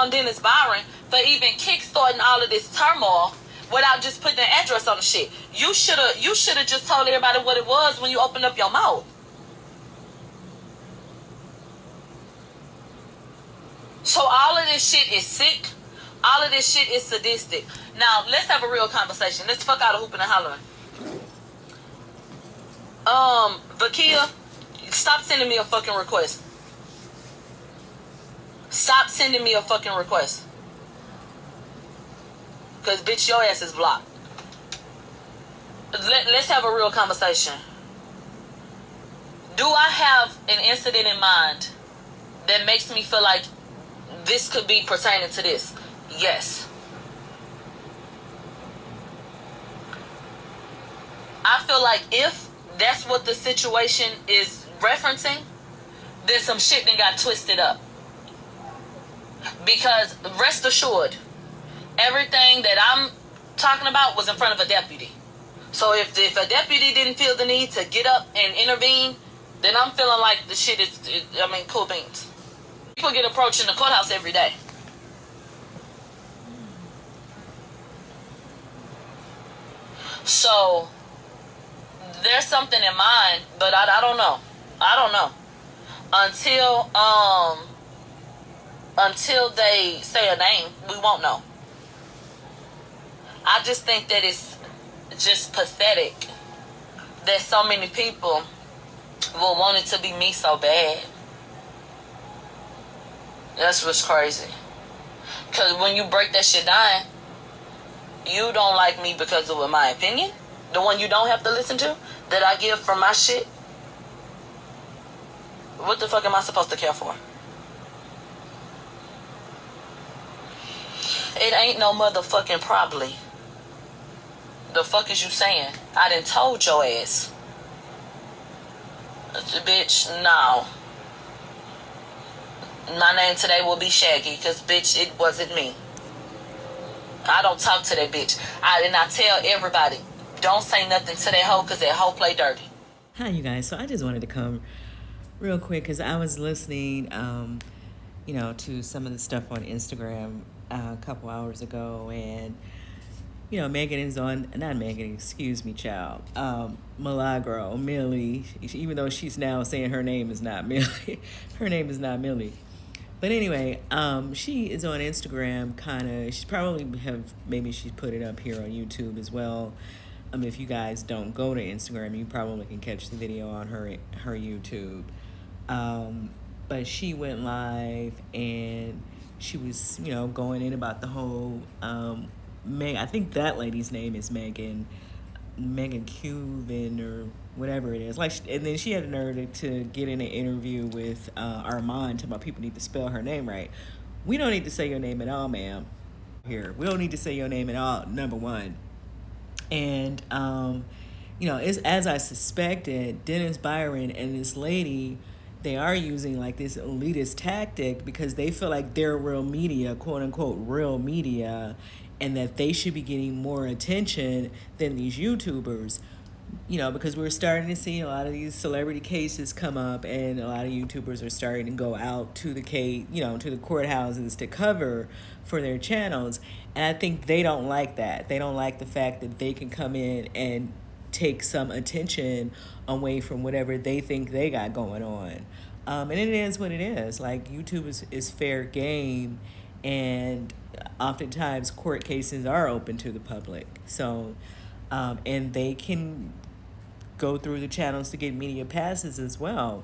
on Dennis Byron for even kickstarting all of this turmoil without just putting an address on the shit. You should have just told everybody what it was when you opened up your mouth. So all of this shit is sick. All of this shit is sadistic. Now, let's have a real conversation. Let's fuck out of hooping and hollering. Vakia, stop sending me a fucking request. Stop sending me a fucking request. Because, bitch, your ass is blocked. Let's have a real conversation. Do I have an incident in mind that makes me feel like this could be pertaining to this? Yes. I feel like if that's what the situation is referencing, then some shit then got twisted up. Because rest assured, everything that I'm talking about was in front of a deputy. So if a deputy didn't feel the need to get up and intervene, then I'm feeling like the shit is cool beans. People get approached in the courthouse every day. So there's something in mind, but I don't know. I don't know. Until they say a name, we won't know. I just think that it's just pathetic that so many people will want it to be me so bad. That's what's crazy. Because when you break that shit down, you don't like me because of my opinion, the one you don't have to listen to, that I give from my shit. What the fuck am I supposed to care for? It ain't no motherfucking probably. The fuck is you saying? I done told your ass. Bitch, no. My name today will be Shaggy, because, bitch, it wasn't me. I don't talk to that bitch. And I tell everybody, don't say nothing to that hoe, because that hoe play dirty. Hi, you guys. So I just wanted to come real quick, because I was listening, to some of the stuff on Instagram a couple hours ago, and Megan is on, not Megan, excuse me, child. Milagro, Millie, even though she's now saying her name is not Millie. Her name is not Millie. But anyway, she is on Instagram, she's probably maybe she's put it up here on YouTube as well. If you guys don't go to Instagram, you probably can catch the video on her YouTube. But she went live and she was, going in about the whole, I think that lady's name is Megan Cuban or whatever it is. And then she had the nerve to get in an interview with Armand, talking about people need to spell her name right. We don't need to say your name at all, ma'am. Here, we don't need to say your name at all. Number one, and it's as I suspected. Dennis Byron and this lady, they are using like this elitist tactic because they feel like they're real media, quote unquote, real media, and that they should be getting more attention than these YouTubers, because we're starting to see a lot of these celebrity cases come up, and a lot of YouTubers are starting to go out to the to the courthouses to cover for their channels. And I think they don't like that. They don't like the fact that they can come in and take some attention away from whatever they think they got going on. And it is what it is. Like, YouTube is fair game, and oftentimes court cases are open to the public. So, and they can go through the channels to get media passes as well.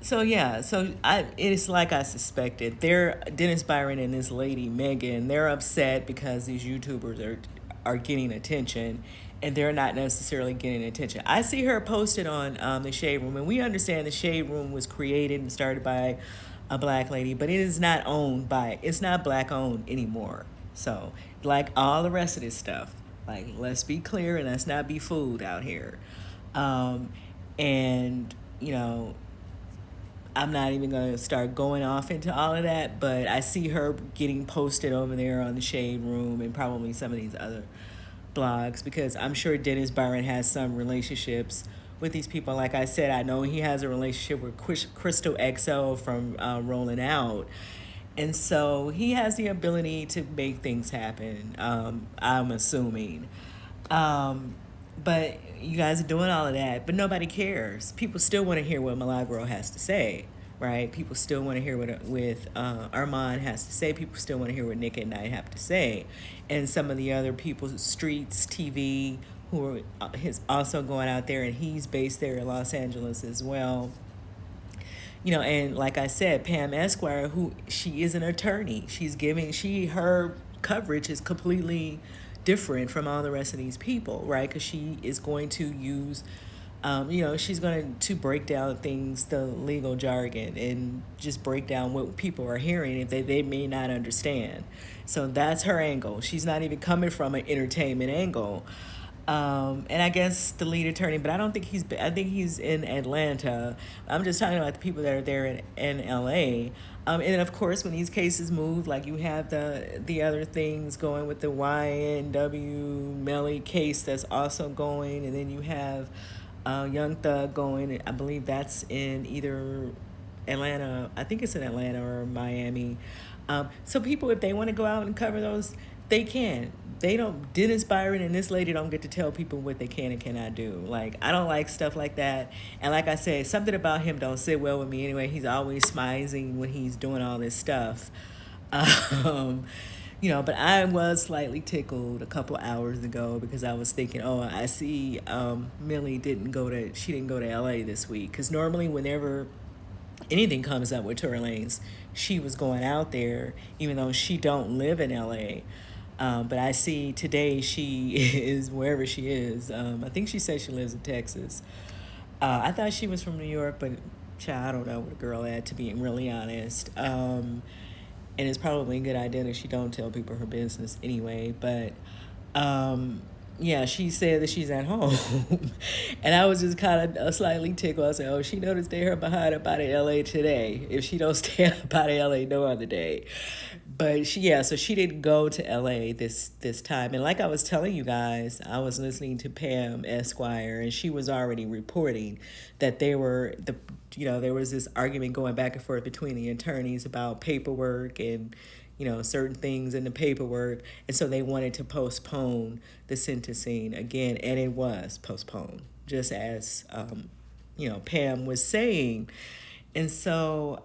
It's like I suspected. Dennis Byron and this lady, Megan, they're upset because these YouTubers are getting attention, and they're not necessarily getting attention. I see her posted on the Shade Room, and we understand the Shade Room was created and started by a black lady, but it's not black owned anymore. So, like all the rest of this stuff, like, let's be clear and let's not be fooled out here. I'm not even going to start going off into all of that, but I see her getting posted over there on the Shade Room and probably some of these other blogs, because I'm sure Dennis Byron has some relationships with these people. Like I said, I know he has a relationship with Crystal XO from Rolling Out. And so he has the ability to make things happen, I'm assuming. But you guys are doing all of that, but nobody cares. People still want to hear what Milagro has to say, right? People still want to hear what Armand has to say. People still want to hear what Nick at Night have to say. And some of the other people, Streets TV, who are also going out there, and he's based there in Los Angeles as well. You know, and like I said, Pam Esquire, who she is an attorney, her coverage is completely different from all the rest of these people, right? Because she is going to use, she's going to break down things, the legal jargon, and just break down what people are hearing if they may not understand. So that's her angle. She's not even coming from an entertainment angle. And I guess the lead attorney, but I think he's in Atlanta. I'm just talking about the people that are there in LA. And then of course, when these cases move, like you have the other things going with the YNW Melly case that's also going, and then you have Young Thug going. I believe that's in either Atlanta. I think it's in Atlanta or Miami. So people, if they want to go out and cover those, they can. They don't. Dennis Byron and this lady don't get to tell people what they can and cannot do. Like, I don't like stuff like that. And like I said, something about him don't sit well with me anyway. He's always smizing when he's doing all this stuff. But I was slightly tickled a couple hours ago because I was thinking, oh, I see Millie didn't go to LA this week. Because normally whenever anything comes up with Tory Lanez, she was going out there, even though she don't live in LA. But I see today she is wherever she is. I think she said she lives in Texas. I thought she was from New York, but child, I don't know what a girl at, to be really honest. And it's probably a good idea that she don't tell people her business anyway. But yeah, she said that she's at home. And I was just kind of slightly tickled. I said, oh, she noticed they her behind up out of LA today. If she don't stay up out of LA no other day. But so she didn't go to LA this time. And like I was telling you guys, I was listening to Pam Esquire, and she was already reporting that there was this argument going back and forth between the attorneys about paperwork and, certain things in the paperwork. And so they wanted to postpone the sentencing again, and it was postponed, just as, Pam was saying. And so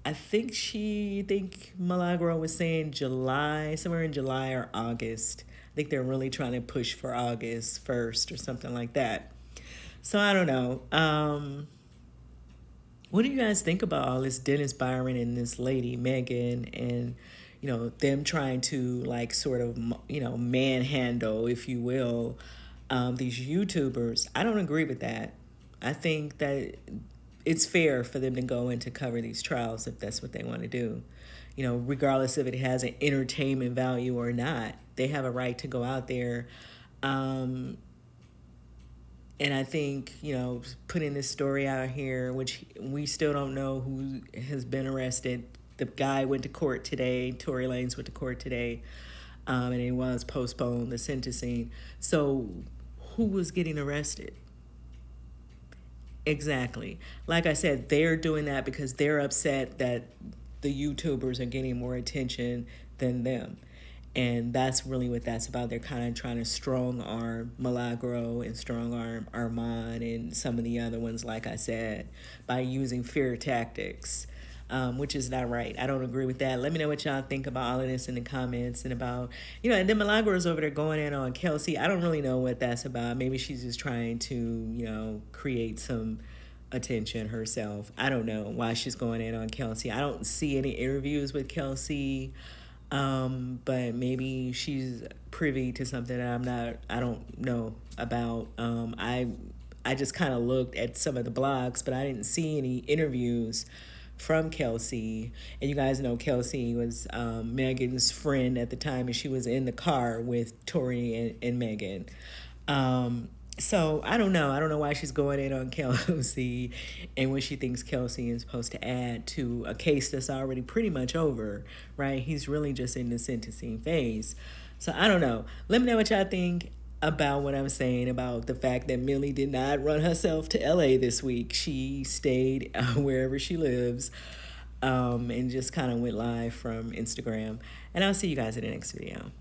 I think Milagro was saying July, somewhere in July or August. I think they're really trying to push for August 1st or something like that. So I don't know. What do you guys think about all this Dennis Byron and this lady, Megan, and, them trying to, like, sort of, manhandle, if you will, these YouTubers? I don't agree with that. I think that it's fair for them to go in to cover these trials if that's what they want to do. Regardless if it has an entertainment value or not, they have a right to go out there. And I think, putting this story out here, which we still don't know who has been arrested. The guy went to court today. Tory Lanez went to court today. And it was postponed, the sentencing. So who was getting arrested? Exactly. Like I said, they're doing that because they're upset that the YouTubers are getting more attention than them. And that's really what that's about. They're kind of trying to strong-arm Milagro and strong-arm Armand and some of the other ones, like I said, by using fear tactics, which is not right. I don't agree with that. Let me know what y'all think about all of this in the comments and about, and then Milagro's over there going in on Kelsey. I don't really know what that's about. Maybe she's just trying to, create some attention herself. I don't know why she's going in on Kelsey. I don't see any interviews with Kelsey. But maybe she's privy to something that I don't know about. I just kind of looked at some of the blogs, but I didn't see any interviews from Kelsey. And you guys know Kelsey was Megan's friend at the time, and she was in the car with Tory and Megan. So I don't know. I don't know why she's going in on Kelsey and what she thinks Kelsey is supposed to add to a case that's already pretty much over, right? He's really just in the sentencing phase. So I don't know. Let me know what y'all think. about what I'm saying about the fact that Millie did not run herself to LA this week. She stayed wherever she lives, and just kind of went live from Instagram. And I'll see you guys in the next video.